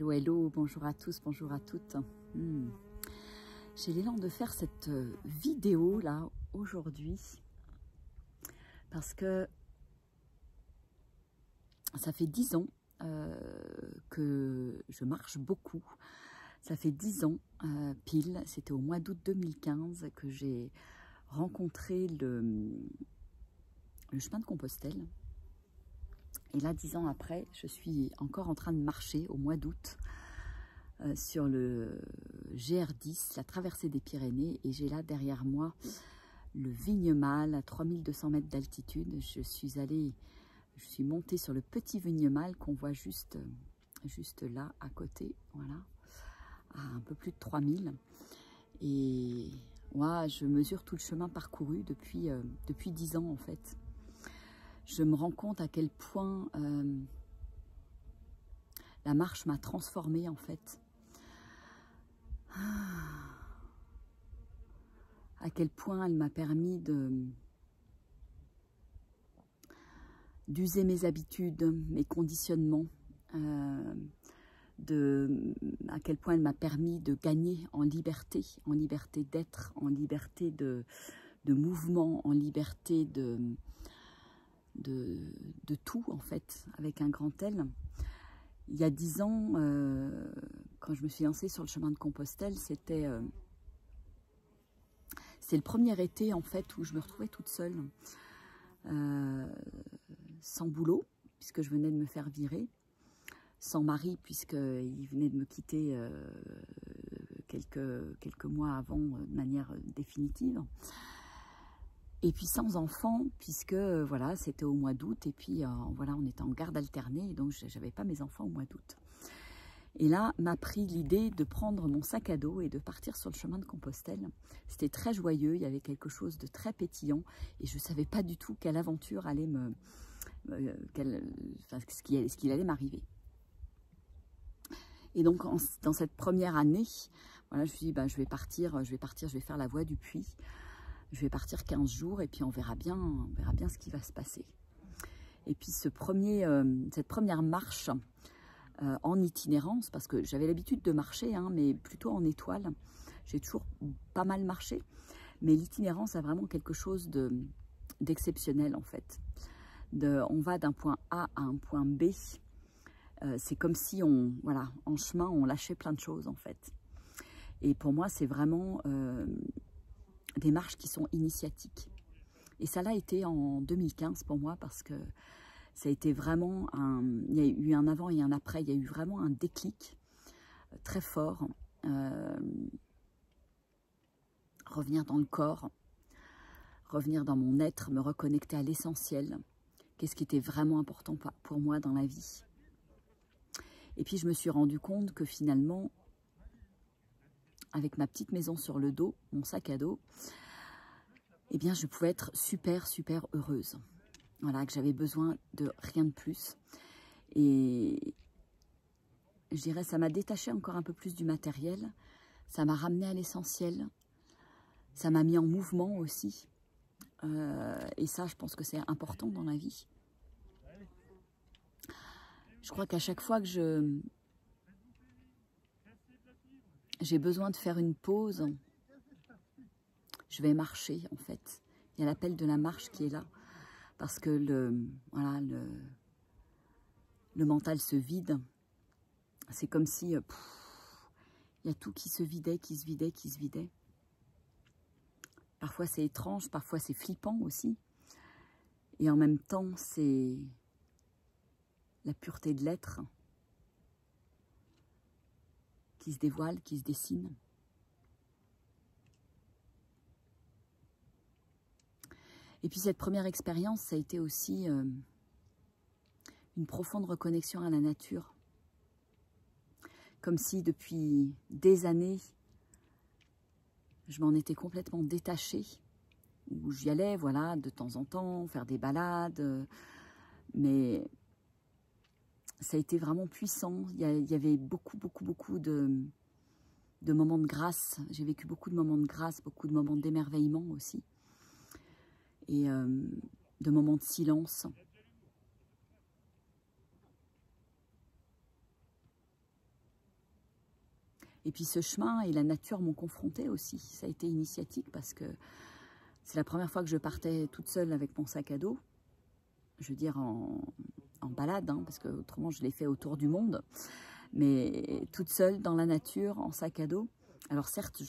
Hello, hello, bonjour à tous, bonjour à toutes. J'ai l'élan de faire cette vidéo là aujourd'hui parce que ça fait 10 ans que je marche beaucoup. Ça fait 10 ans pile, c'était au mois d'août 2015 que j'ai rencontré le chemin de Compostelle. Et là, 10 ans après, je suis encore en train de marcher au mois d'août sur le GR10, la traversée des Pyrénées. Et j'ai là derrière moi le Vignemale à 3200 mètres d'altitude. Je suis montée sur le petit Vignemale qu'on voit juste là à côté, voilà, à un peu plus de 3000. Et moi, je mesure tout le chemin parcouru depuis 10 ans en fait. Je me rends compte à quel point la marche m'a transformée en fait. À quel point elle m'a permis d'user mes habitudes, mes conditionnements, à quel point elle m'a permis de gagner en liberté d'être, en liberté de mouvement, en liberté de tout en fait, avec un grand L. Il y a 10 ans, quand je me suis lancée sur le chemin de Compostelle, c'est le premier été en fait où je me retrouvais toute seule, sans boulot, puisque je venais de me faire virer, sans mari, puisqu'il venait de me quitter quelques mois avant de manière définitive. Et puis sans enfant, puisque voilà, c'était au mois d'août, et puis voilà, on était en garde alternée, et donc je n'avais pas mes enfants au mois d'août. Et là, m'a pris l'idée de prendre mon sac à dos et de partir sur le chemin de Compostelle. C'était très joyeux, il y avait quelque chose de très pétillant, et je ne savais pas du tout quelle aventure allait ce qui allait m'arriver. Et donc, dans cette première année, voilà, je me suis dit, je vais partir, je vais faire la voie du Puy. Je vais partir 15 jours et puis on verra bien ce qui va se passer. Et puis cette première marche en itinérance, parce que j'avais l'habitude de marcher, mais plutôt en étoile. J'ai toujours pas mal marché, mais l'itinérance a vraiment quelque chose d'exceptionnel en fait. On va d'un point A à un point B. C'est comme si en chemin, on lâchait plein de choses en fait. Et pour moi, c'est vraiment des marches qui sont initiatiques. Et ça l'a été en 2015 pour moi, parce que ça a été vraiment il y a eu un avant et un après, il y a eu vraiment un déclic très fort. Revenir dans le corps, revenir dans mon être, me reconnecter à l'essentiel. Qu'est-ce qui était vraiment important pour moi dans la vie. Et puis je me suis rendu compte que finalement, avec ma petite maison sur le dos, mon sac à dos, eh bien je pouvais être super heureuse. Voilà, que j'avais besoin de rien de plus. Et je dirais, ça m'a détaché encore un peu plus du matériel. Ça m'a ramené à l'essentiel. Ça m'a mis en mouvement aussi. Et ça, je pense que c'est important dans la vie. Je crois qu'à chaque fois que j'ai besoin de faire une pause, je vais marcher en fait. Il y a l'appel de la marche qui est là. Parce que le mental se vide. C'est comme si il y a tout qui se vidait, qui se vidait. Parfois c'est étrange, parfois c'est flippant aussi. Et en même temps, c'est la pureté de l'être qui se dévoile, qui se dessine. Et puis cette première expérience, ça a été aussi une profonde reconnexion à la nature. Comme si depuis des années, je m'en étais complètement détachée. Où j'y allais, voilà, de temps en temps, faire des balades. Mais ça a été vraiment puissant. Il y avait beaucoup de moments de grâce. J'ai vécu beaucoup de moments de grâce, beaucoup de moments d'émerveillement aussi. Et de moments de silence. Et puis ce chemin et la nature m'ont confrontée aussi. Ça a été initiatique parce que c'est la première fois que je partais toute seule avec mon sac à dos. Je veux dire en balade, hein, parce que autrement je l'ai fait autour du monde. Mais toute seule dans la nature, en sac à dos. Alors certes,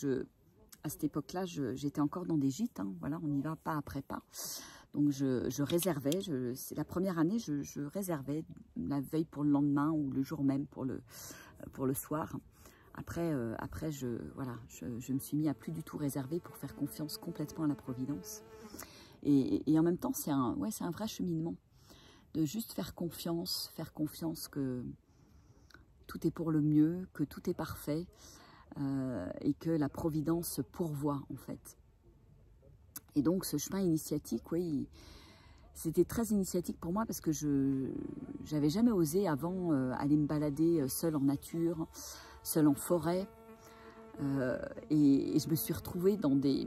à cette époque-là, j'étais encore dans des gîtes. Hein, voilà, on y va pas après pas. Donc je réservais. C'est la première année, je réservais la veille pour le lendemain ou le jour même pour le soir. Après, je me suis mis à plus du tout réserver pour faire confiance complètement à la Providence. Et en même temps, c'est un vrai cheminement de juste faire confiance que tout est pour le mieux, que tout est parfait et que la Providence pourvoit en fait. Et donc ce chemin initiatique, oui, c'était très initiatique pour moi parce que je n'avais jamais osé avant aller me balader seule en nature, seule en forêt. Et je me suis retrouvée dans des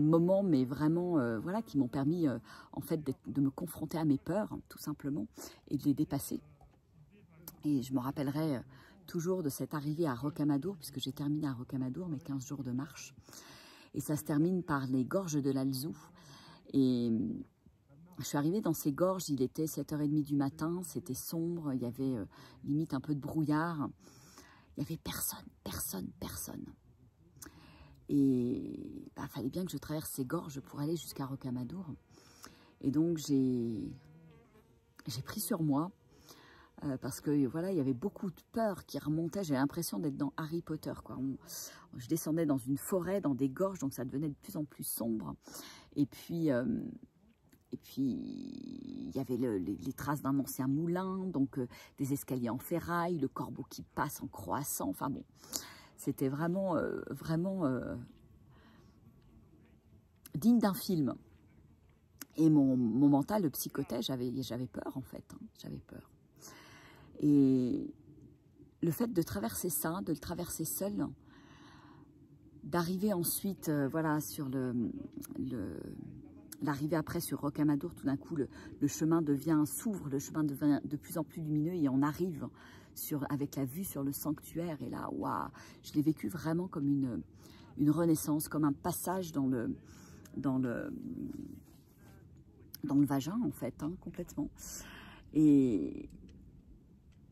moments, mais vraiment, voilà, qui m'ont permis en fait de me confronter à mes peurs, tout simplement, et de les dépasser. Et je me rappellerai toujours de cette arrivée à Rocamadour, puisque j'ai terminé à Rocamadour, mes 15 jours de marche. Et ça se termine par les gorges de l'Alzou. Et je suis arrivée dans ces gorges, il était 7h30 du matin, c'était sombre, il y avait limite un peu de brouillard. Il n'y avait personne. Et il fallait bien que je traverse ces gorges pour aller jusqu'à Rocamadour. Et donc j'ai pris sur moi, parce que voilà, il y avait beaucoup de peur qui remontait. J'ai l'impression d'être dans Harry Potter, quoi. Je descendais dans une forêt, dans des gorges, donc ça devenait de plus en plus sombre. Et puis il y avait les traces d'un ancien moulin, donc des escaliers en ferraille, le corbeau qui passe en croissant. Enfin bon, c'était vraiment digne d'un film. Et mon mental le psychotait, j'avais peur en fait, hein, j'avais peur. Et le fait de traverser ça, de le traverser seul, d'arriver ensuite, voilà, sur l'arrivée après sur Rocamadour, tout d'un coup, le chemin s'ouvre, le chemin devient de plus en plus lumineux et on arrive avec la vue sur le sanctuaire. Et là, waouh, je l'ai vécu vraiment comme une renaissance, comme un passage dans le vagin, en fait, hein, complètement. Et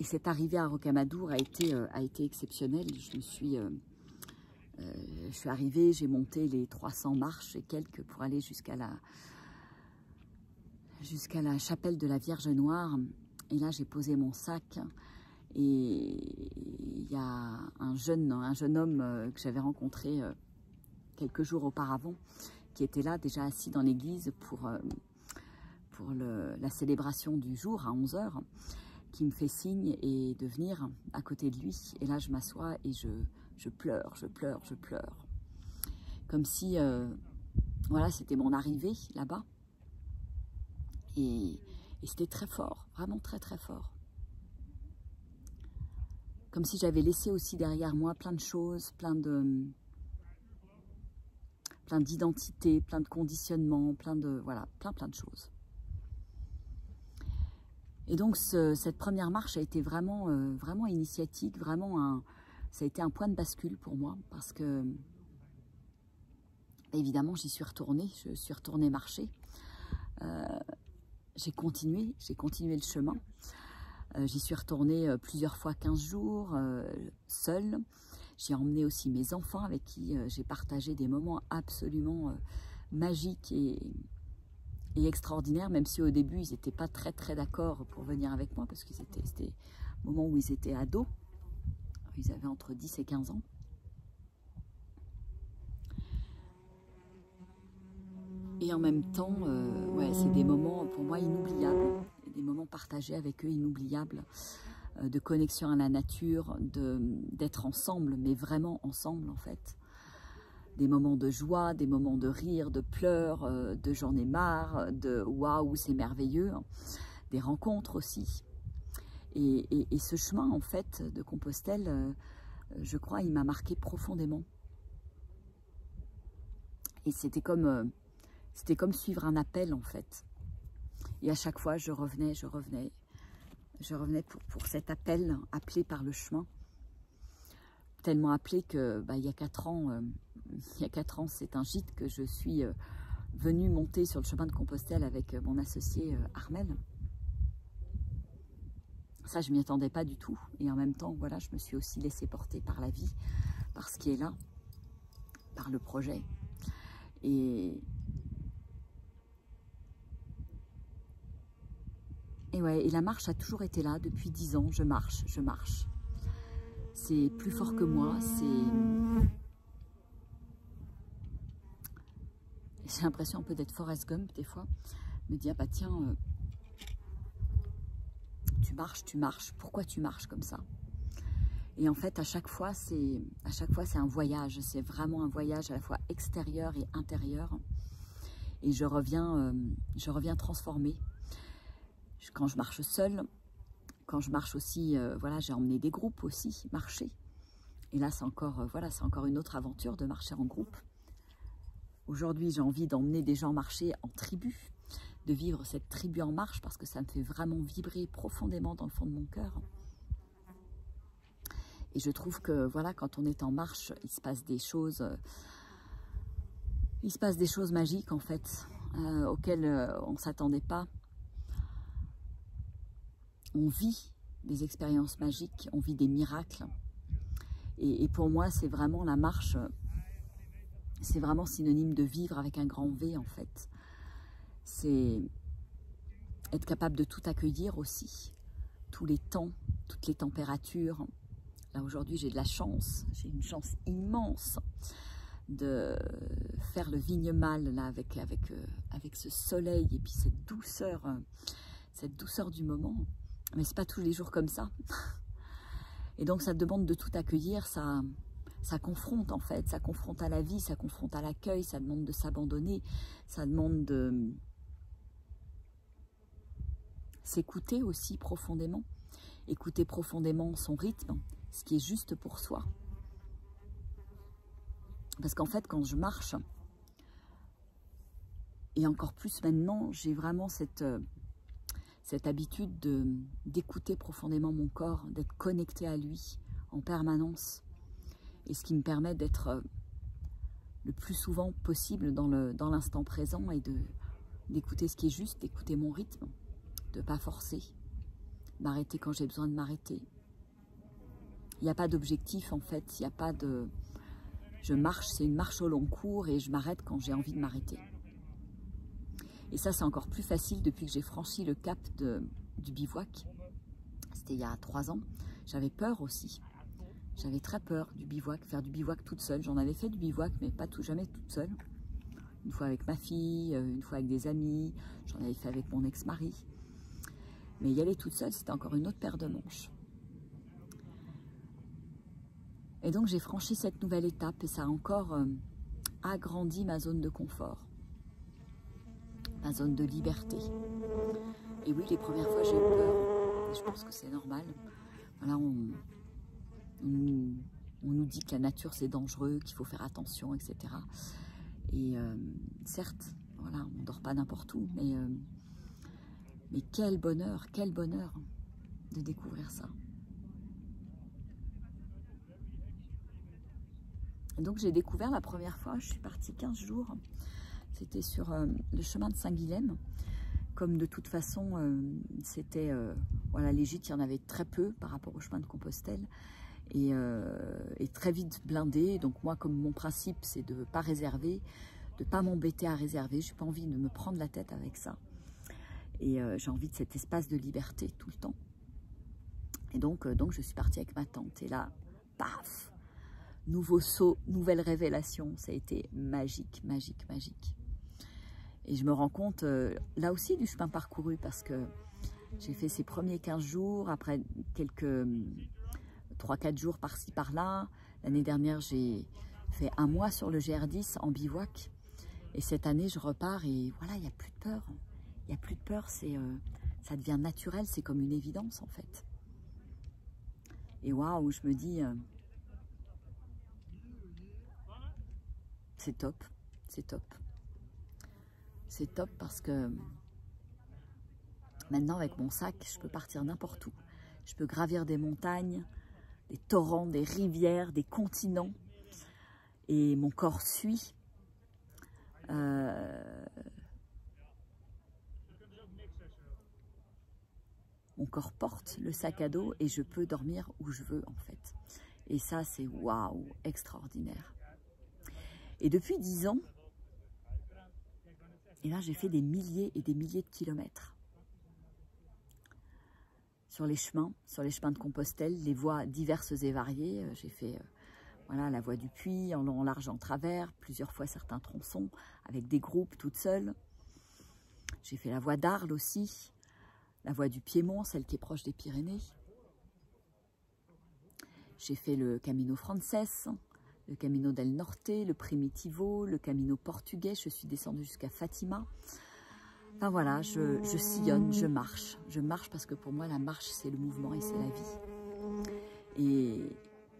cette arrivée à Rocamadour a été exceptionnelle. Je suis arrivée, j'ai monté les 300 marches et quelques pour aller jusqu'à la chapelle de la Vierge Noire. Et là, j'ai posé mon sac et il y a un jeune homme que j'avais rencontré quelques jours auparavant qui était là, déjà assis dans l'église pour la célébration du jour à 11 h, qui me fait signe et de venir à côté de lui. Et là, je m'assois et je pleure. Comme si, voilà, c'était mon arrivée là-bas. Et c'était très fort, vraiment très très fort. Comme si j'avais laissé aussi derrière moi plein de choses, plein d'identités, plein de conditionnements, plein de choses. Et donc cette première marche a été vraiment initiatique, ça a été un point de bascule pour moi parce que évidemment j'y suis retournée, je suis retournée marcher. J'ai continué le chemin. J'y suis retournée plusieurs fois 15 jours, seule. J'ai emmené aussi mes enfants avec qui j'ai partagé des moments absolument magiques et extraordinaires, même si au début ils n'étaient pas très d'accord pour venir avec moi, parce que c'était au moment où ils étaient ados. Ils avaient entre 10 et 15 ans. Et en même temps, ouais, c'est des moments pour moi inoubliables, des moments partagés avec eux inoubliables, de connexion à la nature, d'être ensemble, mais vraiment ensemble en fait. Des moments de joie, des moments de rire, de pleurs, de j'en ai marre, de waouh, c'est merveilleux, des rencontres aussi. Et ce chemin en fait de Compostelle, je crois, il m'a marqué profondément. Et c'était comme suivre un appel en fait. Et à chaque fois, je revenais pour cet appel, appelé par le chemin, tellement appelée que il y a 4 ans, c'est un gîte que je suis venue monter sur le chemin de Compostelle avec mon associé Armel. Ça, je m'y attendais pas du tout. Et en même temps, voilà, je me suis aussi laissée porter par la vie, par ce qui est là, par le projet. Et ouais, et la marche a toujours été là. Depuis 10 ans, je marche, je marche. C'est plus fort que moi, j'ai l'impression un peu d'être Forrest Gump des fois. Me dire, bah tiens, tu marches, pourquoi tu marches comme ça? Et en fait, à chaque fois, c'est un voyage. C'est vraiment un voyage à la fois extérieur et intérieur. Et je reviens transformée. Quand je marche seule, quand je marche aussi, voilà, j'ai emmené des groupes aussi, marcher. Et là, c'est encore, voilà, c'est encore une autre aventure de marcher en groupe. Aujourd'hui, j'ai envie d'emmener des gens marcher en tribu, de vivre cette tribu en marche parce que ça me fait vraiment vibrer profondément dans le fond de mon cœur. Et je trouve que, voilà, quand on est en marche, il se passe des choses magiques, en fait, auxquelles on ne s'attendait pas. On vit des expériences magiques, on vit des miracles. Et pour moi, c'est vraiment la marche, c'est vraiment synonyme de vivre avec un grand V, en fait. C'est être capable de tout accueillir aussi, tous les temps, toutes les températures. Là, aujourd'hui, j'ai de la chance, j'ai une chance immense de faire le Vignemale là, avec ce soleil et puis cette douceur du moment. Mais c'est pas tous les jours comme ça. Et donc, ça demande de tout accueillir, ça confronte en fait, ça confronte à la vie, ça confronte à l'accueil, ça demande de s'abandonner, ça demande de s'écouter aussi profondément, écouter profondément son rythme, ce qui est juste pour soi. Parce qu'en fait, quand je marche, et encore plus maintenant, j'ai vraiment cette habitude d'écouter profondément mon corps, d'être connecté à lui en permanence. Et ce qui me permet d'être le plus souvent possible dans l'instant présent et d'écouter ce qui est juste, d'écouter mon rythme, de ne pas forcer, m'arrêter quand j'ai besoin de m'arrêter. Il n'y a pas d'objectif en fait, il n'y a pas de... Je marche, c'est une marche au long cours et je m'arrête quand j'ai envie de m'arrêter. Et ça, c'est encore plus facile depuis que j'ai franchi le cap du bivouac. C'était il y a 3 ans. J'avais peur aussi. J'avais très peur du bivouac, faire du bivouac toute seule. J'en avais fait du bivouac, mais jamais toute seule. Une fois avec ma fille, une fois avec des amis. J'en avais fait avec mon ex-mari. Mais y aller toute seule, c'était encore une autre paire de manches. Et donc, j'ai franchi cette nouvelle étape et ça a encore agrandi ma zone de confort. Ma zone de liberté. Et oui, les premières fois, j'ai eu peur. Et je pense que c'est normal. Voilà, on nous dit que la nature, c'est dangereux, qu'il faut faire attention, etc. Et certes, voilà, on ne dort pas n'importe où, mais quel bonheur de découvrir ça. Et donc, j'ai découvert la première fois, je suis partie 15 jours. C'était sur le chemin de Saint-Guilhem. Comme de toute façon, c'était... voilà, les gîtes, il y en avait très peu par rapport au chemin de Compostelle. Et très vite blindé. Donc moi, comme mon principe, c'est de ne pas réserver, de ne pas m'embêter à réserver. Je n'ai pas envie de me prendre la tête avec ça. Et j'ai envie de cet espace de liberté tout le temps. Et donc je suis partie avec ma tante. Et là, paf, nouveau saut, nouvelle révélation. Ça a été magique, magique, magique. Et je me rends compte, là aussi, du chemin parcouru, parce que j'ai fait ces premiers 15 jours, après quelques 3-4 jours par-ci, par-là. L'année dernière, j'ai fait 1 mois sur le GR10 en bivouac. Et cette année, je repars et voilà, il n'y a plus de peur. Il n'y a plus de peur, ça devient naturel, c'est comme une évidence, en fait. Et waouh, je me dis, c'est top, c'est top. C'est top parce que maintenant, avec mon sac, je peux partir n'importe où. Je peux gravir des montagnes des torrents, des rivières, des continents. Et mon corps suit. Mon corps porte le sac à dos et je peux dormir où je veux en fait. Et ça, c'est waouh, extraordinaire. Et depuis 10 ans, et là, j'ai fait des milliers et des milliers de kilomètres. Sur les chemins de Compostelle, les voies diverses et variées. J'ai fait voilà, la voie du Puy, en long, en large, en travers, plusieurs fois certains tronçons, avec des groupes, toutes seules. J'ai fait la voie d'Arles aussi, la voie du Piémont, celle qui est proche des Pyrénées. J'ai fait le Camino Frances, le Camino del Norte, le Primitivo, le Camino portugais. Je suis descendue jusqu'à Fatima. Enfin voilà, je sillonne, je marche. Je marche parce que pour moi, la marche, c'est le mouvement et c'est la vie.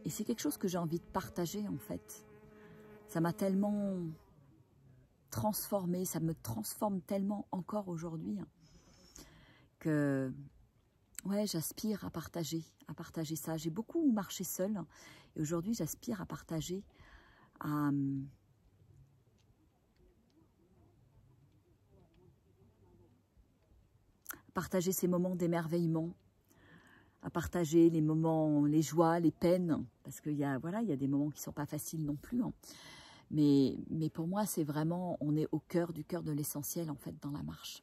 Et c'est quelque chose que j'ai envie de partager en fait. Ça m'a tellement transformée, ça me transforme tellement encore aujourd'hui que ouais, j'aspire à partager ça. J'ai beaucoup marché seule et aujourd'hui j'aspire à partager, à partager ces moments d'émerveillement, à partager les moments, les joies, les peines, parce qu'il y a, voilà, il y a des moments qui ne sont pas faciles non plus. Hein. Mais pour moi, c'est vraiment, on est au cœur de l'essentiel en fait dans la marche.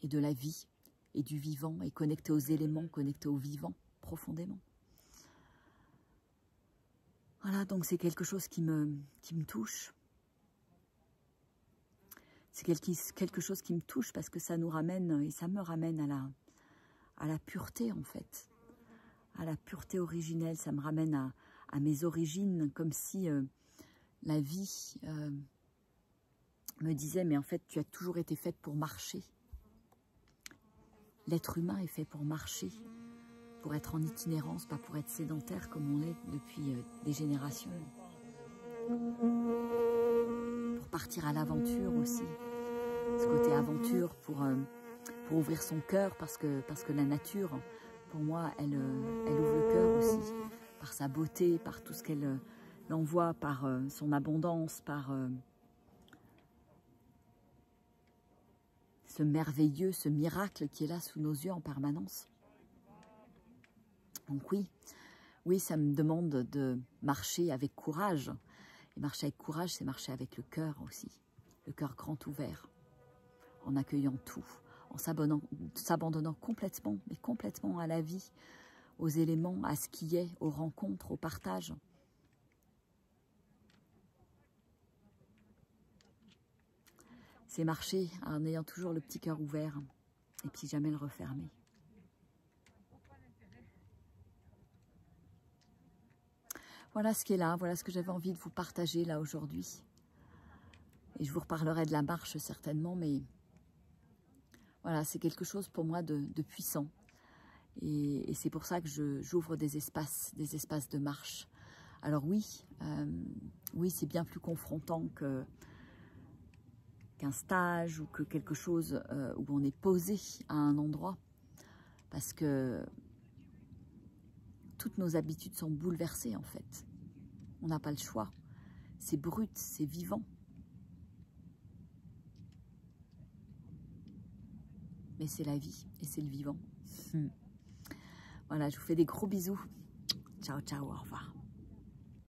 Et de la vie, et du vivant, et connecté aux éléments, connecté au vivant, profondément. Voilà, donc c'est quelque chose qui me touche. C'est quelque chose qui me touche parce que ça nous ramène, et ça me ramène à la pureté en fait, à la pureté originelle. Ça me ramène à mes origines, comme si la vie me disait, mais en fait tu as toujours été faite pour marcher. L'être humain est fait pour marcher, pour être en itinérance, pas pour être sédentaire comme on est depuis des générations. Pour partir à l'aventure aussi, ce côté aventure pour ouvrir son cœur, parce que la nature, pour moi, elle ouvre le cœur aussi, par sa beauté, par tout ce qu'elle envoie, par son abondance, par ce merveilleux, ce miracle qui est là sous nos yeux en permanence. Donc oui, ça me demande de marcher avec courage. Et marcher avec courage, c'est marcher avec le cœur aussi, le cœur grand ouvert, en accueillant tout, en s'abandonnant complètement, mais complètement à la vie, aux éléments, à ce qui est, aux rencontres, au partage. C'est marcher en ayant toujours le petit cœur ouvert et puis jamais le refermer. Voilà ce qui est là, voilà ce que j'avais envie de vous partager là aujourd'hui. Et je vous reparlerai de la marche certainement, mais voilà, c'est quelque chose pour moi de puissant. Et c'est pour ça que j'ouvre des espaces de marche. Alors oui, c'est bien plus confrontant qu'un stage ou que quelque chose où on est posé à un endroit, parce que toutes nos habitudes sont bouleversées en fait. On n'a pas le choix. C'est brut, c'est vivant. Mais c'est la vie et c'est le vivant. Voilà, je vous fais des gros bisous. Ciao, ciao, au revoir.